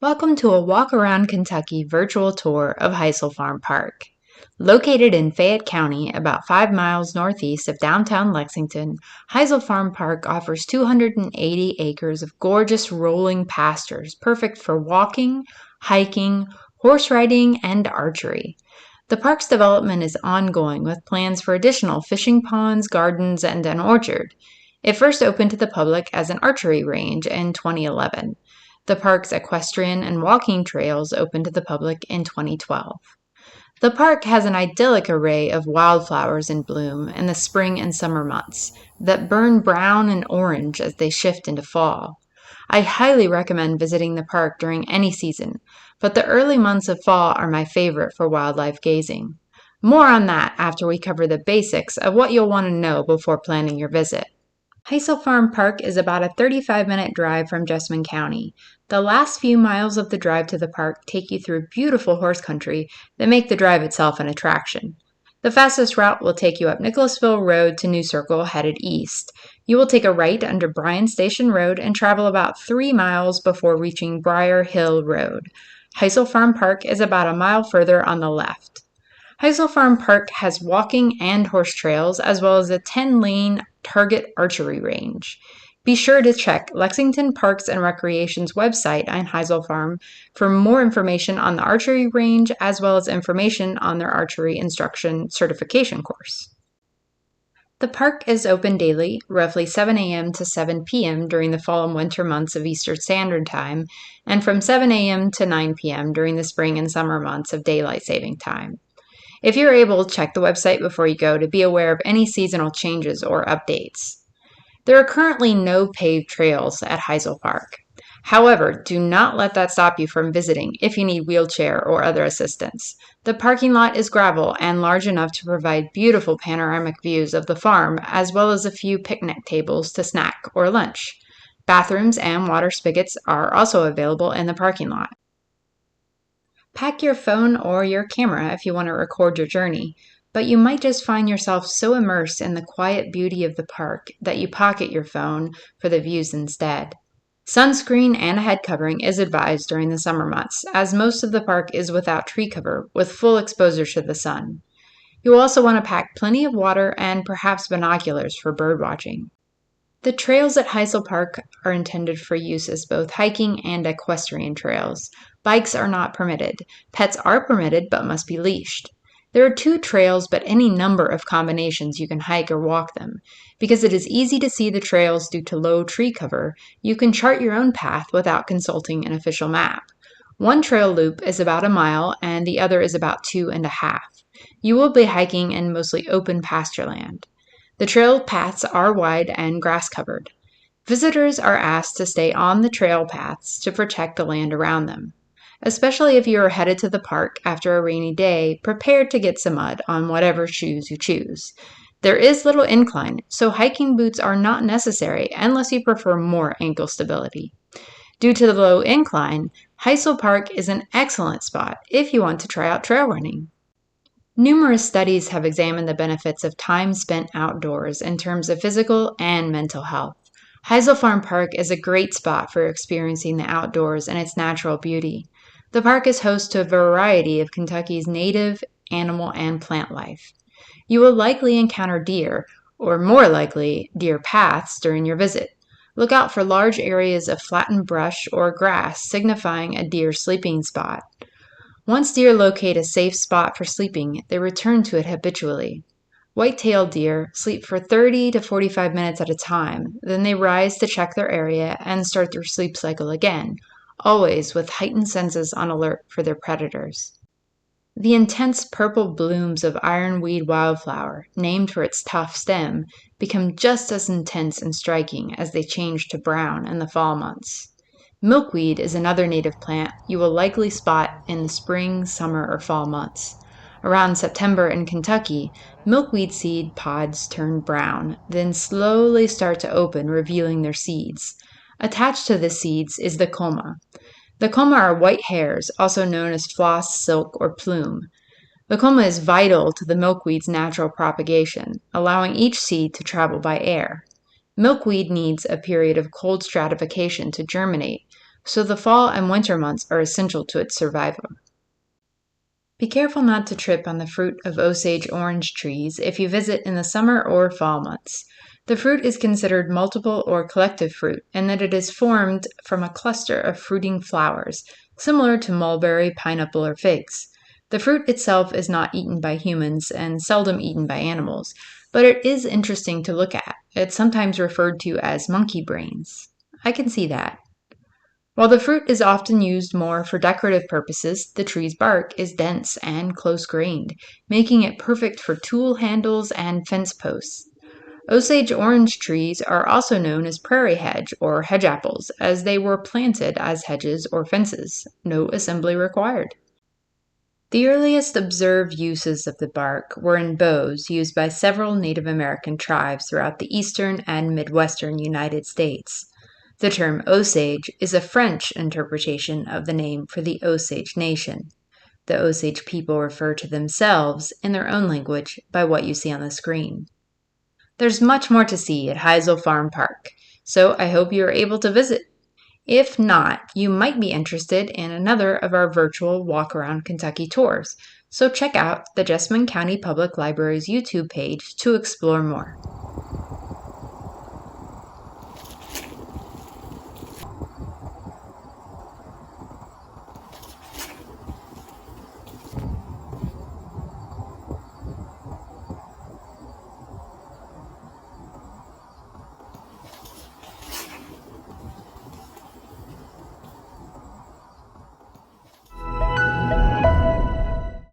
Welcome to a Walk Around Kentucky virtual tour of Hisle Farm Park. Located in Fayette County, about 5 miles northeast of downtown Lexington, Hisle Farm Park offers 280 acres of gorgeous rolling pastures perfect for walking, hiking, horse riding, and archery. The park's development is ongoing with plans for additional fishing ponds, gardens, and an orchard. It first opened to the public as an archery range in 2011. The park's equestrian and walking trails opened to the public in 2012. The park has an idyllic array of wildflowers in bloom in the spring and summer months that burn brown and orange as they shift into fall. I highly recommend visiting the park during any season, but the early months of fall are my favorite for wildlife gazing. More on that after we cover the basics of what you'll want to know before planning your visit. Hisle Farm Park is about a 35-minute drive from Jessamine County. The last few miles of the drive to the park take you through beautiful horse country that make the drive itself an attraction. The fastest route will take you up Nicholasville Road to New Circle headed east. You will take a right under Bryan Station Road and travel about 3 miles before reaching Briar Hill Road. Hisle Farm Park is about a mile further on the left. Hisle Farm Park has walking and horse trails, as well as a 10-lane target archery range. Be sure to check Lexington Parks and Recreation's website on Hisle Farm for more information on the archery range, as well as information on their archery instruction certification course. The park is open daily, roughly 7 a.m. to 7 p.m. during the fall and winter months of Eastern Standard Time, and from 7 a.m. to 9 p.m. during the spring and summer months of Daylight Saving Time. If you're able, check the website before you go to be aware of any seasonal changes or updates. There are currently no paved trails at Hisle Park. However, do not let that stop you from visiting if you need wheelchair or other assistance. The parking lot is gravel and large enough to provide beautiful panoramic views of the farm, as well as a few picnic tables to snack or lunch. Bathrooms and water spigots are also available in the parking lot. Pack your phone or your camera if you want to record your journey, but you might just find yourself so immersed in the quiet beauty of the park that you pocket your phone for the views instead. Sunscreen and a head covering is advised during the summer months, as most of the park is without tree cover with full exposure to the sun. You'll also want to pack plenty of water and perhaps binoculars for bird watching. The trails at Hisle Park are intended for use as both hiking and equestrian trails. Bikes are not permitted. Pets are permitted but must be leashed. There are 2 trails, but any number of combinations you can hike or walk them. Because it is easy to see the trails due to low tree cover, you can chart your own path without consulting an official map. One trail loop is about a mile and the other is about 2.5. You will be hiking in mostly open pasture land. The trail paths are wide and grass-covered. Visitors are asked to stay on the trail paths to protect the land around them. Especially if you are headed to the park after a rainy day, prepare to get some mud on whatever shoes you choose. There is little incline, so hiking boots are not necessary unless you prefer more ankle stability. Due to the low incline, Hisle Park is an excellent spot if you want to try out trail running. Numerous studies have examined the benefits of time spent outdoors in terms of physical and mental health. Hisle Farm Park is a great spot for experiencing the outdoors and its natural beauty. The park is host to a variety of Kentucky's native, animal, and plant life. You will likely encounter deer, or more likely, deer paths during your visit. Look out for large areas of flattened brush or grass signifying a deer sleeping spot. Once deer locate a safe spot for sleeping, they return to it habitually. White-tailed deer sleep for 30 to 45 minutes at a time, then they rise to check their area and start their sleep cycle again, always with heightened senses on alert for their predators. The intense purple blooms of ironweed wildflower, named for its tough stem, become just as intense and striking as they change to brown in the fall months. Milkweed is another native plant you will likely spot in the spring, summer, or fall months. Around September in Kentucky, milkweed seed pods turn brown, then slowly start to open, revealing their seeds. Attached to the seeds is the culma. The culma are white hairs, also known as floss, silk, or plume. The culma is vital to the milkweed's natural propagation, allowing each seed to travel by air. Milkweed needs a period of cold stratification to germinate, so the fall and winter months are essential to its survival. Be careful not to trip on the fruit of Osage orange trees if you visit in the summer or fall months. The fruit is considered multiple or collective fruit, in that it is formed from a cluster of fruiting flowers, similar to mulberry, pineapple, or figs. The fruit itself is not eaten by humans and seldom eaten by animals, but it is interesting to look at. It's sometimes referred to as monkey brains. I can see that. While the fruit is often used more for decorative purposes, the tree's bark is dense and close-grained, making it perfect for tool handles and fence posts. Osage orange trees are also known as prairie hedge or hedge apples, as they were planted as hedges or fences, no assembly required. The earliest observed uses of the bark were in bows used by several Native American tribes throughout the eastern and midwestern United States. The term Osage is a French interpretation of the name for the Osage Nation. The Osage people refer to themselves in their own language by what you see on the screen. There's much more to see at Hisle Farm Park, so I hope you are able to visit. If not, you might be interested in another of our virtual Walk Around Kentucky tours, so check out the Jessamine County Public Library's YouTube page to explore more.